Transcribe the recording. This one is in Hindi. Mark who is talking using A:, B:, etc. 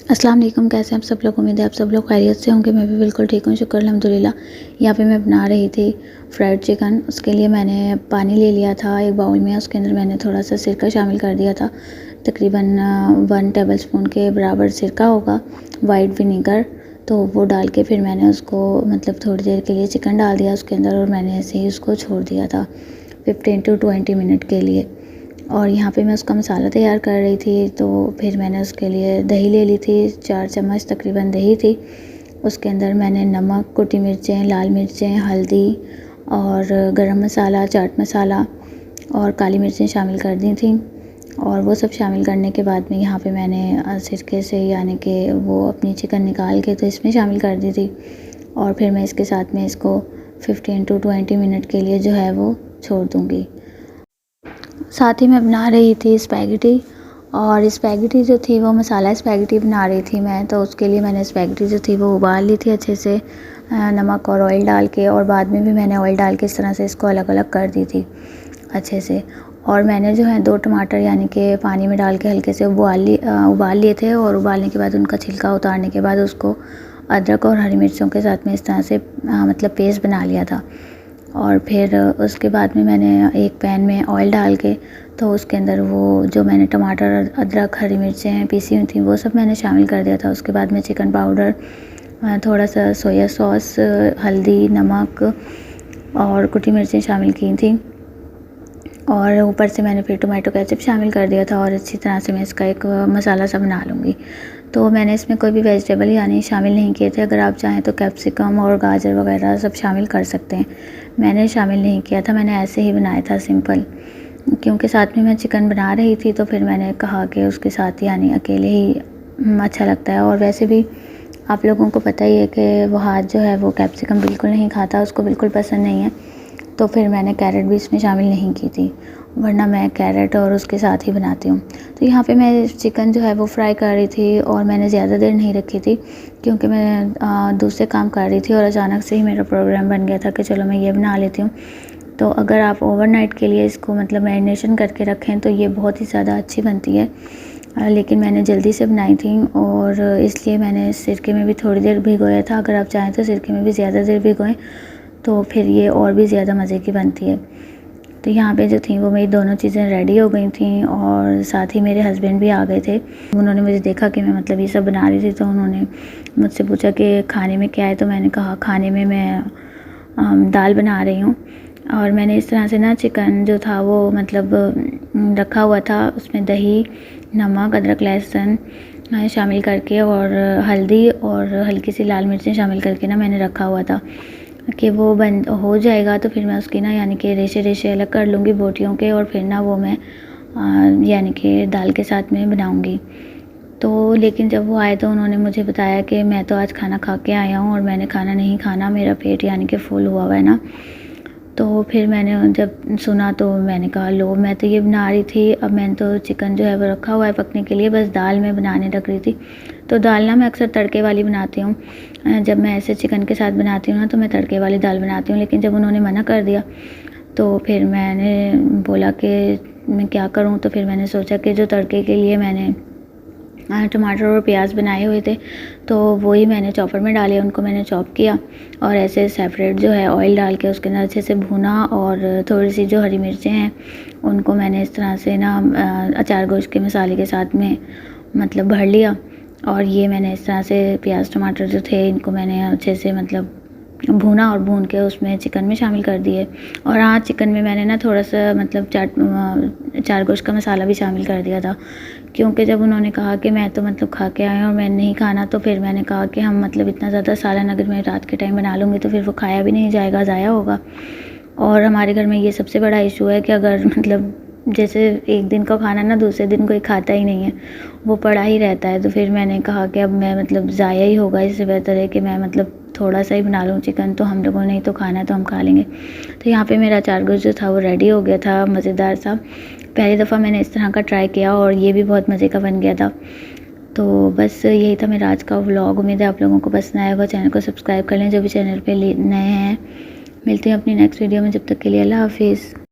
A: अस्सलाम वालेकुम। कैसे हैं आप सब लोग? उम्मीद है आप सब लोग खैरियत से होंगे। मैं भी बिल्कुल ठीक हूँ, शुक्र अल्हम्दुलिल्लाह। यहाँ पे मैं बना रही थी फ्राइड चिकन। उसके लिए मैंने पानी ले लिया था एक बाउल में, उसके अंदर मैंने थोड़ा सा सिरका शामिल कर दिया था। तकरीबन 1 टेबलस्पून के बराबर सिरका होगा, वाइट विनीगर। तो वो डाल के फिर मैंने उसको मतलब थोड़ी देर के लिए चिकन डाल दिया उसके अंदर, और मैंने ऐसे ही उसको छोड़ दिया था 15 to 20 मिनट के लिए। और यहाँ पे मैं उसका मसाला तैयार कर रही थी, तो फिर मैंने उसके लिए दही ले ली थी, 4 चम्मच तकरीबन दही थी। उसके अंदर मैंने नमक, कुटी मिर्चें, लाल मिर्चें, हल्दी और गरम मसाला, चाट मसाला और काली मिर्चें शामिल कर दी थी। और वो सब शामिल करने के बाद में यहाँ पे मैंने सिरके से यानी कि वो अपनी चिकन निकाल के तो इसमें शामिल कर दी थी। और फिर मैं इसके साथ में इसको 15 to 20 मिनट के लिए जो है वो छोड़ दूँगी। साथ ही मैं बना रही थी स्पैगेटी, और स्पैगेटी जो थी वो मसाला स्पैगेटी बना रही थी मैं। तो उसके लिए मैंने स्पैगेटी जो थी वो उबाल ली थी अच्छे से, नमक और ऑयल डाल के, और बाद में भी मैंने ऑयल डाल के इस तरह से इसको अलग अलग कर दी थी अच्छे से। और मैंने जो है 2 टमाटर यानी कि पानी में डाल के हल्के से उबाल लिए थे, और उबालने के बाद उनका छिलका उतारने के बाद उसको अदरक और हरी मिर्चों के साथ में इस तरह से मतलब पेस्ट बना लिया था। और फिर उसके बाद में मैंने एक पैन में ऑयल डाल के तो उसके अंदर वो जो मैंने टमाटर, अदरक, हरी मिर्चें पीसी हुई थी वो सब मैंने शामिल कर दिया था। उसके बाद में चिकन पाउडर, थोड़ा सा सोया सॉस, हल्दी, नमक और कुटी मिर्चें शामिल की थी, और ऊपर से मैंने फिर टोमेटो केचप शामिल कर दिया था। और अच्छी तरह से मैं इसका एक मसाला सा बना लूँगी। तो मैंने इसमें कोई भी वेजिटेबल यानी शामिल नहीं किए थे। अगर आप चाहें तो कैप्सिकम और गाजर वगैरह सब शामिल कर सकते हैं। मैंने शामिल नहीं किया था, मैंने ऐसे ही बनाया था सिंपल, क्योंकि साथ में मैं चिकन बना रही थी तो फिर मैंने कहा कि उसके साथ यानी अकेले ही अच्छा लगता है। और वैसे भी आप लोगों को पता ही है कि वो हाथ जो है वो कैप्सिकम बिल्कुल नहीं खाता, उसको बिल्कुल पसंद नहीं है। तो फिर मैंने कैरेट भी इसमें शामिल नहीं की थी, वरना मैं कैरेट और उसके साथ ही बनाती हूँ। तो यहाँ पे मैं चिकन जो है वो फ्राई कर रही थी, और मैंने ज़्यादा देर नहीं रखी थी क्योंकि मैं दूसरे काम कर रही थी, और अचानक से ही मेरा प्रोग्राम बन गया था कि चलो मैं ये बना लेती हूँ। तो अगर आप ओवरनाइट के लिए इसको मतलब मैरिनेशन करके रखें तो ये बहुत ही ज़्यादा अच्छी बनती है। लेकिन मैंने जल्दी से बनाई थी, और इसलिए मैंने सिरके में भी थोड़ी देर भिगोया था। अगर आप चाहें तो सिरके में भी ज़्यादा देर भिगोएं तो फिर ये और भी ज़्यादा मज़े की बनती है। तो यहाँ पे जो थी वो मेरी दोनों चीज़ें रेडी हो गई थी, और साथ ही मेरे हस्बैंड भी आ गए थे। उन्होंने मुझे देखा कि मैं मतलब ये सब बना रही थी, तो उन्होंने मुझसे पूछा कि खाने में क्या है। तो मैंने कहा खाने में मैं दाल बना रही हूँ। और मैंने इस तरह से ना चिकन जो था वो मतलब रखा हुआ था, उसमें दही, नमक, अदरक, लहसुन शामिल करके, और हल्दी और हल्की सी लाल मिर्चें शामिल करके ना मैंने रखा हुआ था कि वो बन हो जाएगा तो फिर मैं उसकी ना यानी कि रेशे रेशे अलग कर लूँगी बोटियों के, और फिर ना वो मैं यानी कि दाल के साथ में बनाऊँगी। तो लेकिन जब वो आए तो उन्होंने मुझे बताया कि मैं तो आज खाना खा के आया हूँ और मैंने खाना नहीं खाना, मेरा पेट यानी कि फुल हुआ हुआ है ना। तो फिर मैंने जब सुना तो मैंने कहा लो, मैं तो ये बना रही थी, अब मैंने तो चिकन जो है वो रखा हुआ है पकने के लिए, बस दाल मैं बनाने लग रही थी। तो दाल ना मैं अक्सर तड़के वाली बनाती हूँ, जब मैं ऐसे चिकन के साथ बनाती हूँ ना तो मैं तड़के वाली दाल बनाती हूँ। लेकिन जब उन्होंने मना कर दिया तो फिर मैंने बोला कि मैं क्या करूँ। तो फिर मैंने सोचा कि जो तड़के के लिए मैंने टमाटर और प्याज बनाए हुए थे तो वही मैंने चॉपर में डाले, उनको मैंने चॉप किया और ऐसे सेपरेट जो है ऑयल डाल के उसके अंदर अच्छे से भुना। और थोड़ी सी जो हरी मिर्चें हैं उनको मैंने इस तरह से ना अचार गोश्त के मसाले के साथ में मतलब भर लिया। और ये मैंने इस तरह से प्याज टमाटर जो थे इनको मैंने अच्छे से मतलब भूना, और भून के उसमें चिकन में शामिल कर दिए। और हाँ, चिकन में मैंने ना थोड़ा सा मतलब चार गोश्त का मसाला भी शामिल कर दिया था, क्योंकि जब उन्होंने कहा कि मैं तो मतलब खा के आया और मैंने नहीं खाना, तो फिर मैंने कहा कि हम मतलब इतना ज़्यादा सालन अगर मैं रात के टाइम बना लूँगी तो फिर वो खाया भी नहीं जाएगा, ज़ाया होगा। और हमारे घर में ये सबसे बड़ा इशू है कि अगर मतलब जैसे एक दिन का खाना ना दूसरे दिन कोई खाता ही नहीं है, वो पड़ा ही रहता है। तो फिर मैंने कहा कि अब मैं मतलब ज़ाया ही होगा, इससे बेहतर है कि मैं मतलब थोड़ा सा ही बना लूँ चिकन, तो हम लोगों ने ही तो खाना है तो हम खा लेंगे। तो यहाँ पे मेरा अचार गोश्त जो था वो रेडी हो गया था, मज़ेदार सा। पहली दफ़ा मैंने इस तरह का ट्राई किया और ये भी बहुत मज़े का बन गया था। तो बस यही था मेरा आज का व्लॉग। उम्मीद है आप लोगों को पसंद आएगा। चैनल को सब्सक्राइब कर लें जो भी चैनल पे नए हैं। मिलती हूँ अपनी नेक्स्ट वीडियो में, जब तक के लिए अल्लाह हाफिज़।